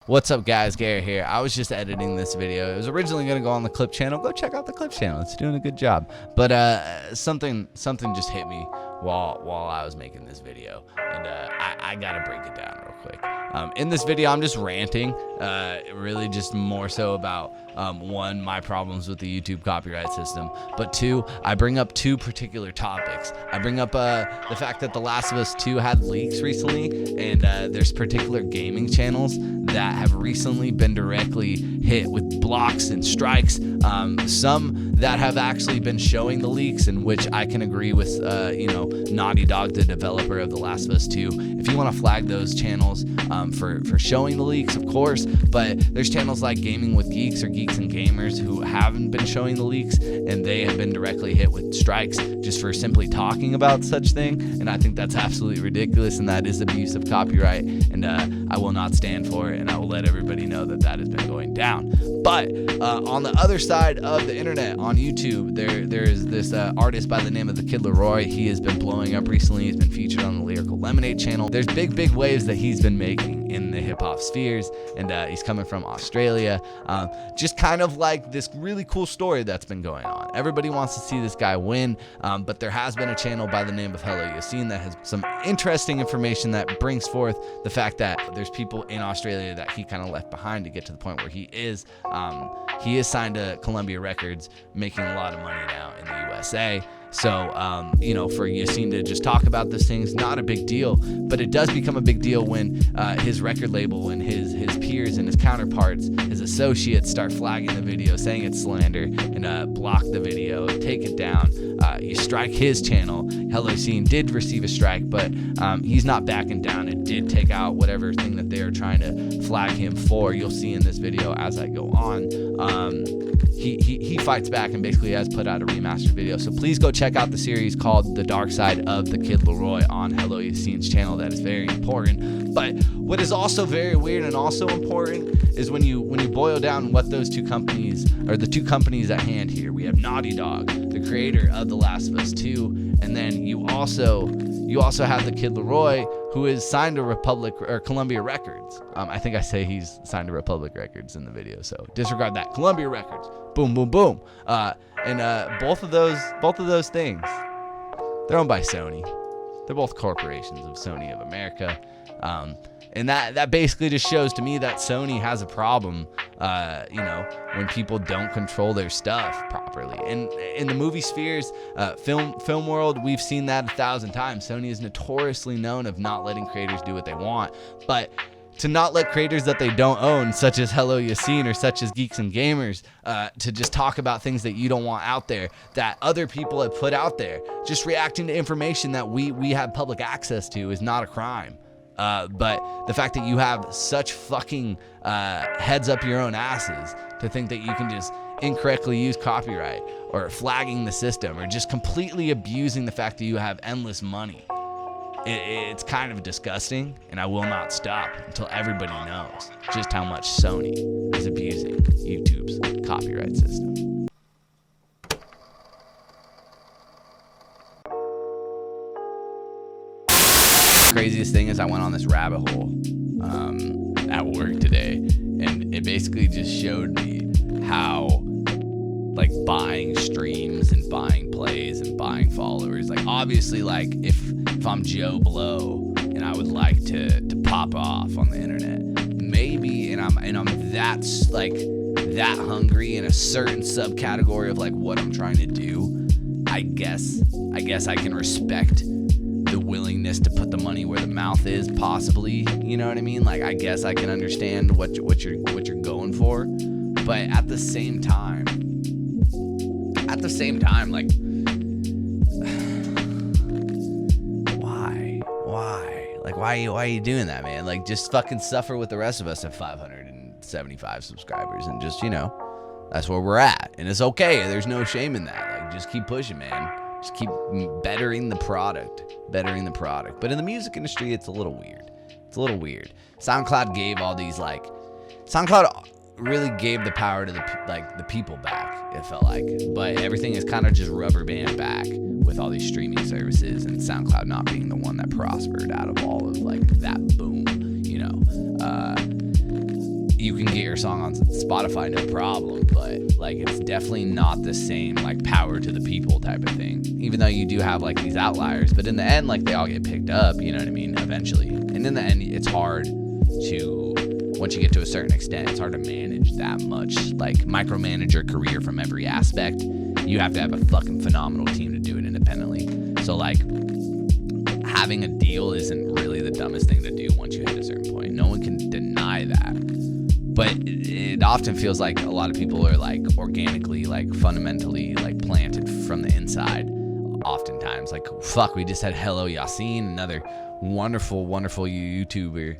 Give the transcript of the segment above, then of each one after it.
What's up, guys? Garrett here. I was just editing this video. It was originally going to go on the clip channel. Go check out the clip channel. It's doing a good job. But something just hit me while I was making this video, and I gotta break it down real quick. In this video, I'm just ranting, really just more so about one, my problems with the YouTube copyright system, but two, I bring up two particular topics. I bring up the fact that The Last of Us 2 had leaks recently, and there's particular gaming channels that have recently been directly hit with blocks and strikes. Some that have actually been showing the leaks, in which I can agree with, Naughty Dog, the developer of The Last of Us 2. If you want to flag those channels for showing the leaks, of course, but there's channels like Gaming with Geeks or Geeks and Gamers who haven't been showing the leaks, and they have been directly hit with strikes just for simply talking about such thing. And I think that's absolutely ridiculous, and that is abuse of copyright, and I will not stand for it, and I will let everybody know that that has been going down. But on the other side of the internet, on YouTube, there is this artist by the name of the KID LAROI. He has been blowing up recently. He's been featured on the Lyrical Lemonade channel. There's big waves that he's been making in the hip-hop spheres, and he's coming from Australia. Just kind of like this really cool story that's been going on. Everybody wants to see this guy win, but there has been a channel by the name of Helloyassine that has some interesting information that brings forth the fact that there's people in Australia that he kind of left behind to get to the point where he is signed to Columbia Records, making a lot of money now in the USA. So, for Yassine to just talk about this thing is not a big deal, but it does become a big deal when his record label and his peers and his counterparts, his associates, start flagging the video, saying it's slander, and block the video, take it down. You strike his channel. Helloyassine did receive a strike, but he's not backing down. It did take out whatever thing that they are trying to flag him for. You'll see in this video as I go on. He fights back and basically has put out a remastered video. So please go check out the series called The Dark Side of the KID LAROI on Helloyassine's channel. That is very important. But what is also very weird and also important is when you boil down what those two companies, or the two companies at hand here. We have Naughty Dog, the creator of The Last of Us 2, and then you also have the KID LAROI, who is signed to Columbia Records. I think I say he's signed to Republic Records in the video, so disregard that. Columbia Records. Boom, boom, boom. And both of those things, they're owned by Sony. They're both corporations of Sony of America. And that basically just shows to me that Sony has a problem, when people don't control their stuff properly. And in the movie spheres, film world, we've seen that 1,000 times. Sony is notoriously known of not letting creators do what they want, but to not let creators that they don't own, such as Helloyassine or such as Geeks and Gamers, to just talk about things that you don't want out there, that other people have put out there, just reacting to information that we have public access to, is not a crime. But the fact that you have such fucking heads up your own asses to think that you can just incorrectly use copyright, or flagging the system, or just completely abusing the fact that you have endless money, it's kind of disgusting, and I will not stop until everybody knows just how much Sony is abusing YouTube's copyright system. Craziest thing is I went on this rabbit hole at work today, and it basically just showed me how, like, buying streams and buying plays and buying followers, like, obviously, like, if I'm Joe Blow and I would like to pop off on the internet, maybe, and I'm that's like that hungry in a certain subcategory of like what I'm trying to do, I guess I can respect the willingness to put the money where the mouth is, possibly, you know what I mean? Like, I guess I can understand what you're going for, but at the same time, like, why are you doing that, man? Like, just fucking suffer with the rest of us at 575 subscribers, and just, that's where we're at, and it's okay. There's no shame in that. Like, just keep pushing, man. Just keep bettering the product. But in the music industry, it's a little weird. SoundCloud really gave the power to the people back, it felt like. But everything is kind of just rubber band back with all these streaming services, and SoundCloud not being the one that prospered out of all of like that boom, you can get your song on Spotify, no problem, but like it's definitely not the same like power to the people type of thing. Even though you do have like these outliers, but in the end, like they all get picked up, you know what I mean, eventually. And in the end, it's hard to, once you get to a certain extent, it's hard to manage that much, like micromanage your career from every aspect. You have to have a fucking phenomenal team to do it independently. So like having a deal isn't really the dumbest thing to do once you hit a certain point. No one can deny that. But it often feels like a lot of people are like organically, like fundamentally like planted from the inside. Oftentimes, like fuck, we just had YASSINE, another wonderful YouTuber,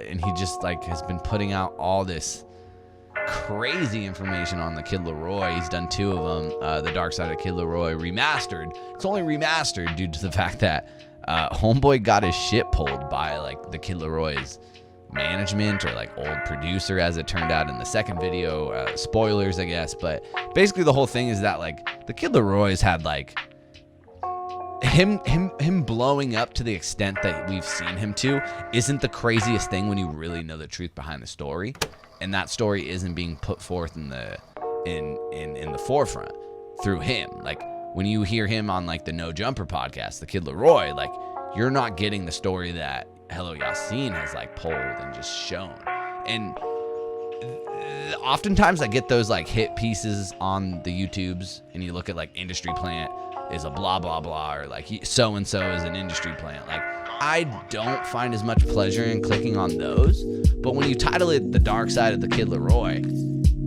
and he just like has been putting out all this crazy information on the KID LAROI. He's done 2 of them, the Dark Side of KID LAROI remastered. It's only remastered due to the fact that homeboy got his shit pulled by like the KID LAROI's management or like old producer, as it turned out in the second video. Spoilers, I guess, but basically the whole thing is that like the KID LAROI's had like him blowing up to the extent that we've seen him to isn't the craziest thing when you really know the truth behind the story, and that story isn't being put forth in the forefront through him. Like when you hear him on like the No Jumper podcast, the KID LAROI, like you're not getting the story that YASSINE has like pulled and just shown. And oftentimes I get those like hit pieces on the YouTubes, and you look at like industry plant is a blah blah blah, or like so and so is an industry plant. Like I don't find as much pleasure in clicking on those, but when you title it The Dark Side of the KID LAROI,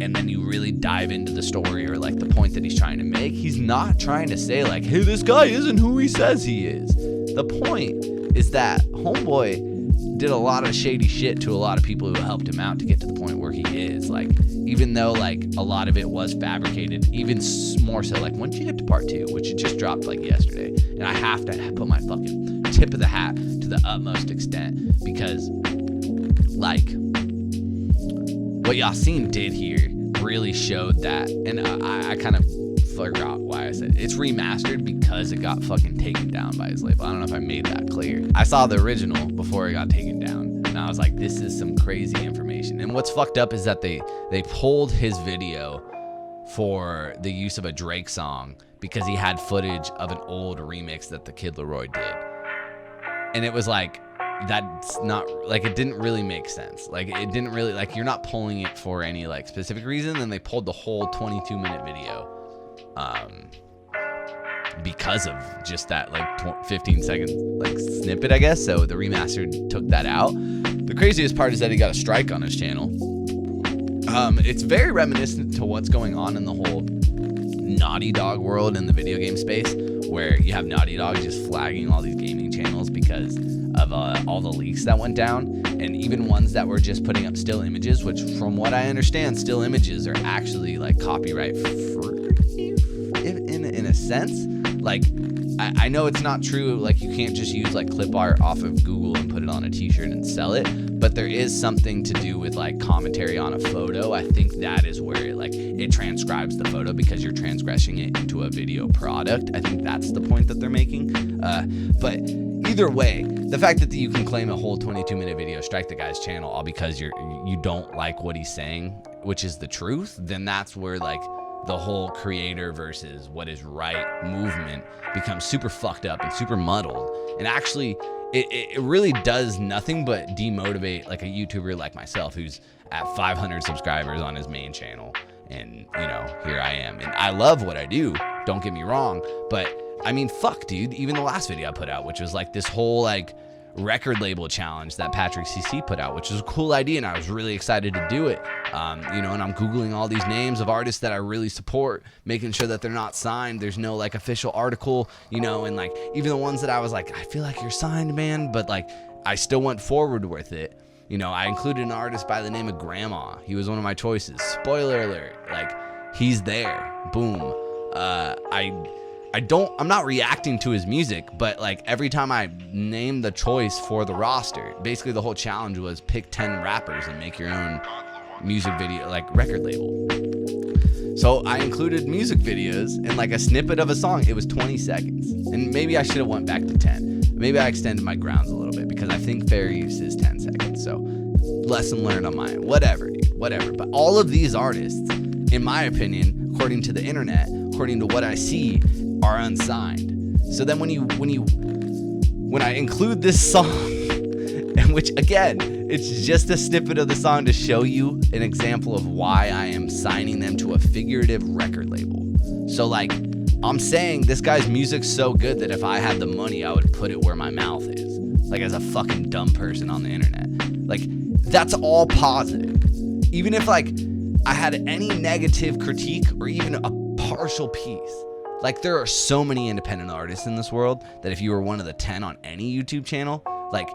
and then you really dive into the story or like the point that he's trying to make, he's not trying to say like, hey, this guy isn't who he says he is. The point is that homeboy did a lot of shady shit to a lot of people who helped him out to get to the point where he is. Like, even though like a lot of it was fabricated, even more so, like once you get to part 2, which it just dropped like yesterday, and I have to put my fucking tip of the hat to the utmost extent, because like what YASSINE did here really showed that, and I kind of forgot why I said it. It's remastered because it got fucking taken down by his label. I don't know if I made that clear. I saw the original before it got taken down, and I was like, this is some crazy information. And what's fucked up is that they pulled his video for the use of a Drake song because he had footage of an old remix that the KID LAROI did. And it was like, that's not, like, it didn't really make sense. Like, it didn't really, like, you're not pulling it for any like specific reason. And they pulled the whole 22-minute video because of just that like 15-second like snippet, I guess. So the remaster took that out. The craziest part is that he got a strike on his channel. It's very reminiscent to what's going on in the whole Naughty Dog world in the video game space, where you have Naughty Dog just flagging all these gaming channels because of all the leaks that went down, and even ones that were just putting up still images, which from what I understand, still images are actually like copyright free in a sense. Like I know it's not true, like you can't just use like clip art off of Google and put it on a t-shirt and sell it, but there is something to do with like commentary on a photo. I think that is where it transcribes the photo because you're transgressing it into a video product. I think that's the point that they're making. But either way, the fact that you can claim a whole 22-minute video, strike the guy's channel all because you don't like what he's saying, which is the truth, then that's where like the whole creator versus what is right movement becomes super fucked up and super muddled. And actually, it really does nothing but demotivate like a YouTuber like myself, who's at 500 subscribers on his main channel. And, you know, here I am. And I love what I do, don't get me wrong. But, I mean, fuck, dude. Even the last video I put out, which was like this whole, like, record label challenge that Patrick CC put out, which was a cool idea, and I was really excited to do it. You know, and I'm Googling all these names of artists that I really support, making sure that they're not signed. There's no, like, official article, you know, and, like, even the ones that I was like, I feel like you're signed, man, but, like, I still went forward with it. You know, I included an artist by the name of Grandma. He was one of my choices. Spoiler alert, like, he's there. Boom. I'm not reacting to his music, but like every time I name the choice for the roster, basically the whole challenge was pick 10 rappers and make your own music video, like record label. So I included music videos and like a snippet of a song. It was 20 seconds. And maybe I should have went back to 10. Maybe I extended my grounds a little bit because I think fair use is 10 seconds. So lesson learned on my end. Whatever, dude, whatever. But all of these artists, in my opinion, according to the internet, according to what I see, are unsigned. So then when I include this song, and which again, it's just a snippet of the song to show you an example of why I am signing them to a figurative record label. So like, I'm saying this guy's music's so good that if I had the money, I would put it where my mouth is. Like, as a fucking dumb person on the internet. Like, that's all positive. Even if like I had any negative critique or even a partial piece. Like, there are so many independent artists in this world that if you were one of the 10 on any YouTube channel, like,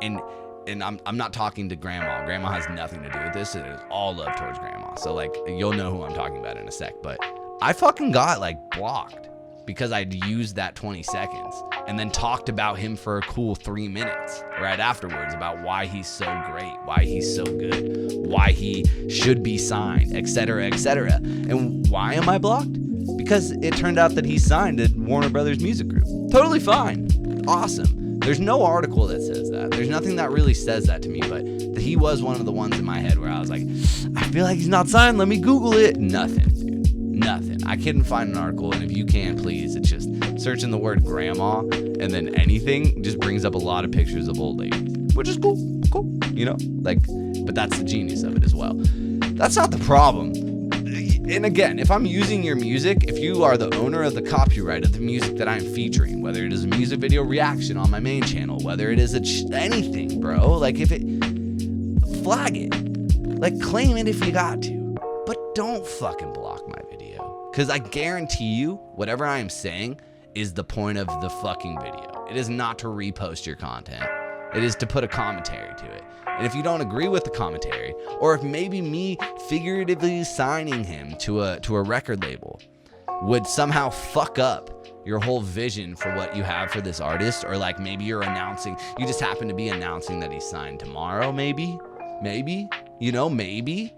and I'm not talking to grandma. Grandma has nothing to do with this. It is all love towards grandma. So like, you'll know who I'm talking about in a sec. But I fucking got like blocked because I'd used that 20 seconds and then talked about him for a cool 3 minutes right afterwards about why he's so great, why he's so good, why he should be signed, etc., etc. And why am I blocked? Because it turned out that he signed at Warner Brothers Music Group. Totally fine. Awesome. There's no article that says that. There's nothing that really says that to me, but he was one of the ones in my head where I was like, I feel like he's not signed. Let me Google it. Nothing, dude. Nothing. I couldn't find an article, and if you can, please, it's just searching the word grandma, and then anything just brings up a lot of pictures of old ladies, which is cool, you know? Like, but that's the genius of it as well. That's not the problem. And again, if I'm using your music, if you are the owner of the copyright of the music that I'm featuring, whether it is a music video reaction on my main channel, whether it is anything, bro, like if it, flag it, like claim it if you got to, but don't fucking block my video. Cause I guarantee you, whatever I am saying is the point of the fucking video. It is not to repost your content. It is to put a commentary to it. And if you don't agree with the commentary, or if maybe me figuratively signing him to a record label would somehow fuck up your whole vision for what you have for this artist, or like maybe you just happen to be announcing that he's signed tomorrow, maybe, you know, maybe.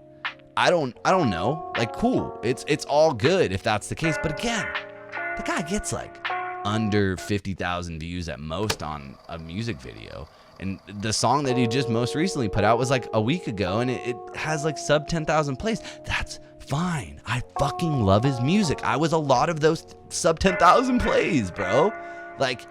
I don't know. Like, cool. It's all good if that's the case. But again, the guy gets like under 50,000 views at most on a music video. And the song that he just most recently put out was like a week ago, and it has like sub 10,000 plays. That's fine. I fucking love his music. I was a lot of those sub 10,000 plays, bro. Like,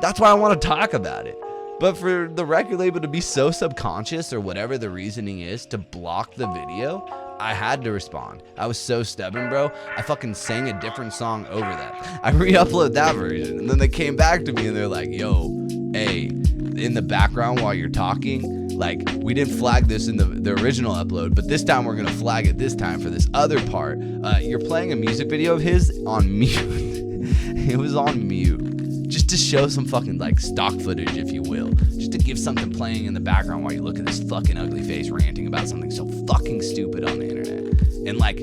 that's why I want to talk about it. But for the record label to be so subconscious, or whatever the reasoning is, to block the video, I had to respond. I was so stubborn, bro. I fucking sang a different song over that. I re-uploaded that version, and then they came back to me and they're like, yo, hey, in the background while you're talking, like, we didn't flag this in the original upload, but this time we're gonna flag it this time for this other part. You're playing a music video of his on mute. It was on mute, just to show some fucking like stock footage, if you will, just to give something playing in the background while you look at this fucking ugly face ranting about something so fucking stupid on the internet. And like,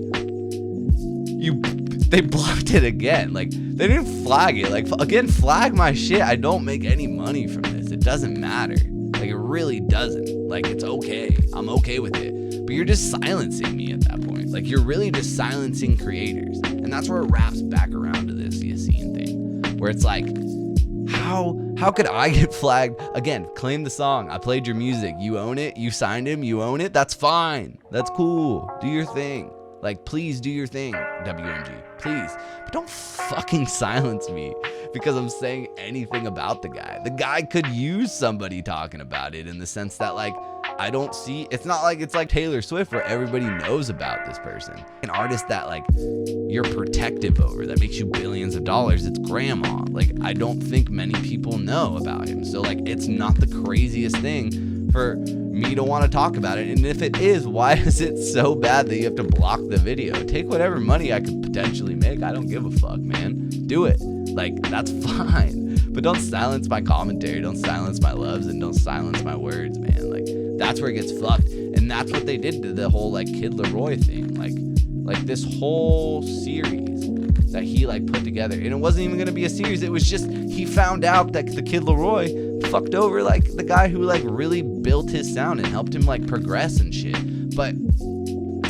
they blocked it again. Like, they didn't flag it. Like, again, flag my shit. I don't make any money from this. It doesn't matter. Like, it really doesn't. Like, it's okay. I'm okay with it. But you're just silencing me at that point. Like, you're really just silencing creators. And that's where it wraps back around to this YASSINE thing, where it's like, how could I get flagged? Again, claim the song. I played your music. You own it. You signed him. You own it. That's fine. That's cool. Do your thing. Like, please do your thing, WMG, please. But don't fucking silence me because I'm saying anything about the guy. The guy could use somebody talking about it, in the sense that, like, I don't see, it's not like it's like Taylor Swift where everybody knows about this person. An artist that, like, you're protective over, that makes you billions of dollars, it's grandma. Like, I don't think many people know about him. So, like, it's not the craziest thing for me to want to talk about it. And if it is, why is it so bad that you have to block the video? Take whatever money I could potentially make. I don't give a fuck, man. Do it. Like, that's fine. But don't silence my commentary. Don't silence my loves, and don't silence my words, man. Like, that's where it gets fucked. And that's what they did to the whole, like, KID LAROI thing. Like this whole series that he, like, put together. And it wasn't even gonna be a series. It was just, he found out that the KID LAROI fucked over, like, the guy who, like, really built his sound and helped him, like, progress and shit. But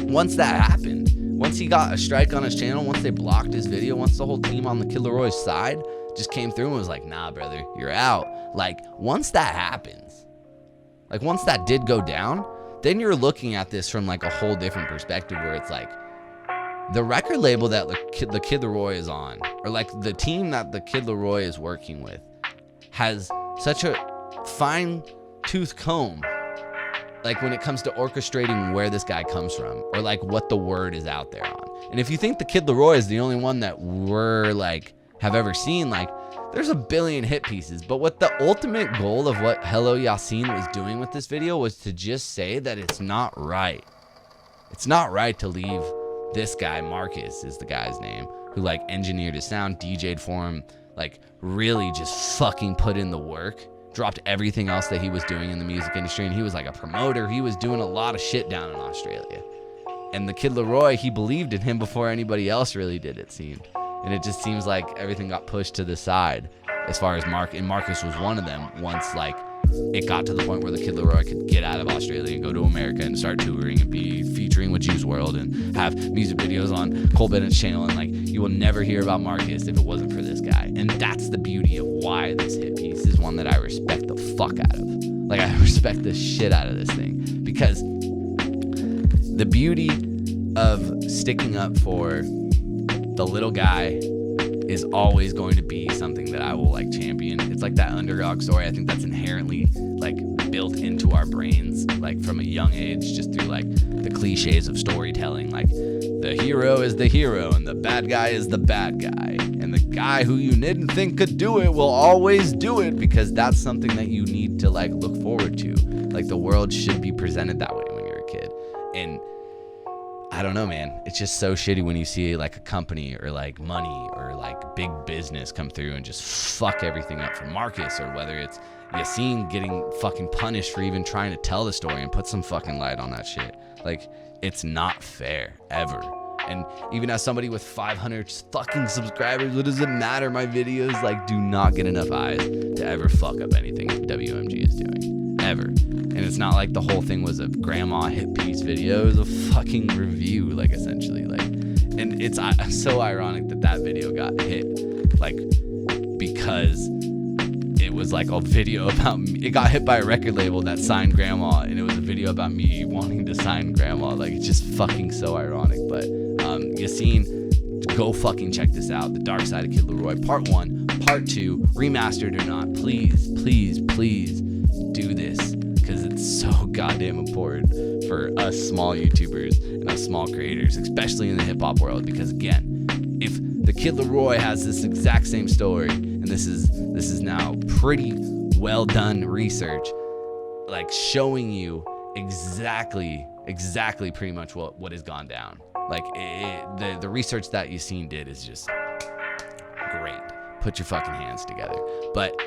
once that happened, once he got a strike on his channel, once they blocked his video, once the whole team on the KID LAROI's side just came through and was like, nah, brother, you're out. Like, once that happens, like, once that did go down, then you're looking at this from like a whole different perspective, where it's like the record label that the KID LAROI is on, or like the team that the KID LAROI is working with, has such a fine tooth comb, like when it comes to orchestrating where this guy comes from, or like what the word is out there on. And if you think the KID LAROI is the only one that we're like have ever seen, like there's a billion hit pieces. But what the ultimate goal of what Hello Yassine was doing with this video was to just say that it's not right. It's not right to leave this guy, Marcus is the guy's name, who like engineered his sound, DJ'd for him, like really just fucking put in the work, dropped everything else that he was doing in the music industry. And he was like a promoter. He was doing a lot of shit down in Australia. And the KID LAROI, he believed in him before anybody else really did, it seemed. And it just seems like everything got pushed to the side as far as Marcus was one of them, once like it got to the point where the KID LAROI could get out of Australia and go to America and start touring and be featuring with Juice WRLD and have music videos on Cole Bennett's channel. And like, you will never hear about Marcus if it wasn't for this guy. And that's the beauty of why this hit piece is one that I respect the fuck out of. Like, I respect the shit out of this thing, because the beauty of sticking up for the little guy is always going to be something that I will like champion. It's like that underdog story. I think that's inherently like built into our brains, like from a young age, just through like the cliches of storytelling. Like the hero is the hero and the bad guy is the bad guy. And the guy who you didn't think could do it will always do it, because that's something that you need to like look forward to. Like the world should be presented that way when you're a kid. And I don't know, man. It's just so shitty when you see like a company or like money or like big business come through and just fuck everything up for Marcus, or whether it's Yassine getting fucking punished for even trying to tell the story and put some fucking light on that shit. Like, it's not fair, ever. And even as somebody with 500 fucking subscribers, what does it matter? My videos like do not get enough eyes to ever fuck up anything WMG is doing, ever. And it's not like the whole thing was a grandma hit piece video. It was a fucking review, like, essentially. Like, and it's so ironic that that video got hit, like, because it was like a video about me. It got hit by a record label that signed grandma, and it was a video about me wanting to sign grandma. Like, it's just fucking so ironic. But Yassine, go fucking check this out. The Dark Side of KID LAROI, Part 1, Part 2, remastered or not. Please, please, please do this, because it's so goddamn important for us small YouTubers and us small creators, especially in the hip-hop world. Because again, if the KID LAROI has this exact same story, and this is now pretty well done research, like showing you exactly pretty much what has gone down. Like the research that Yassine did is just great. Put your fucking hands together. But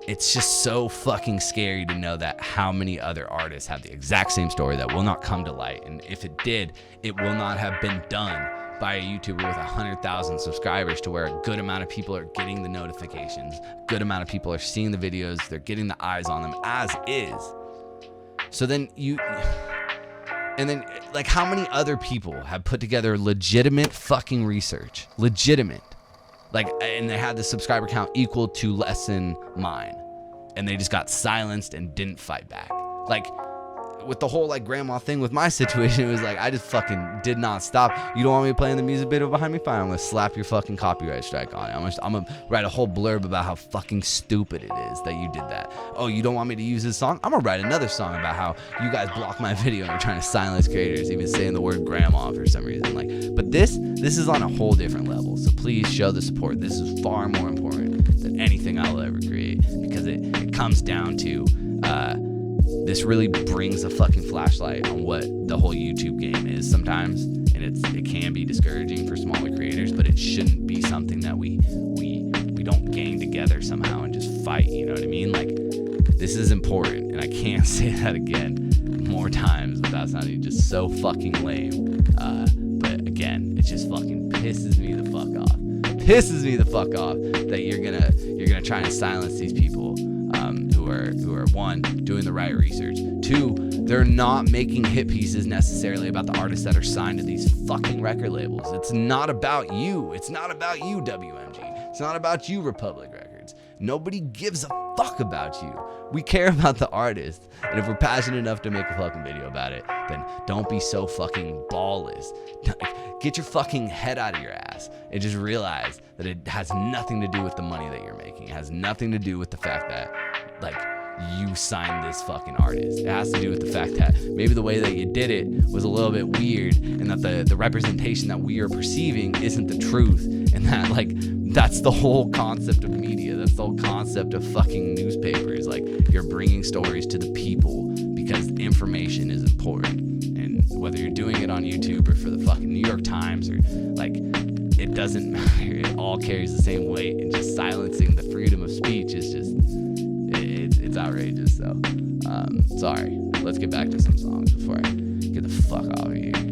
it's just so fucking scary to know that how many other artists have the exact same story that will not come to light. And if it did, it will not have been done by a YouTuber with 100,000 subscribers, to where a good amount of people are getting the notifications, a good amount of people are seeing the videos, they're getting the eyes on them as is. So then like, how many other people have put together legitimate fucking research, legitimate, like, and they had the subscriber count equal to less than mine, and they just got silenced and didn't fight back? Like, with the whole like grandma thing with my situation, it was like, I just fucking did not stop. You don't want me playing the music video behind me? Fine, I'm gonna slap your fucking copyright strike on it. I'm gonna write a whole blurb about how fucking stupid it is that you did that. Oh, you don't want me to use this song? I'm gonna write another song about how you guys block my video and you're trying to silence creators, even saying the word grandma for some reason. Like, but this is on a whole different level. So please show the support. This is far more important than anything I'll ever create, because it comes down to this really brings a fucking flashlight on what the whole YouTube game is sometimes, and it can be discouraging for smaller creators, but it shouldn't be something that we don't gang together somehow and just fight, you know what I mean? Like, this is important, and I can't say that again more times without sounding just so fucking lame. But again, it just fucking pisses me the fuck off. Pisses me the fuck off that you're gonna try and silence these people who are one, doing the right research, two, they're not making hit pieces necessarily about the artists that are signed to these fucking record labels. It's not about you. It's not about you, WMG. It's not about you, Republic Records. Nobody gives a fuck about you. We care about the artist. And if we're passionate enough to make a fucking video about it, then don't be so fucking ballless. Get your fucking head out of your ass and just realize that it has nothing to do with the money that you're making. It has nothing to do with the fact that, like, you signed this fucking artist. It has to do with the fact that maybe the way that you did it was a little bit weird, and that the representation that we are perceiving isn't the truth, and that, like, that's the whole concept of media. That's the whole concept of fucking newspapers. Like, you're bringing stories to the people because information is important. And whether you're doing it on YouTube or for the fucking New York Times, or, like, it doesn't matter. It all carries the same weight, and just silencing the freedom of speech is just, it's outrageous. So, sorry. Let's get back to some songs before I get the fuck out of here.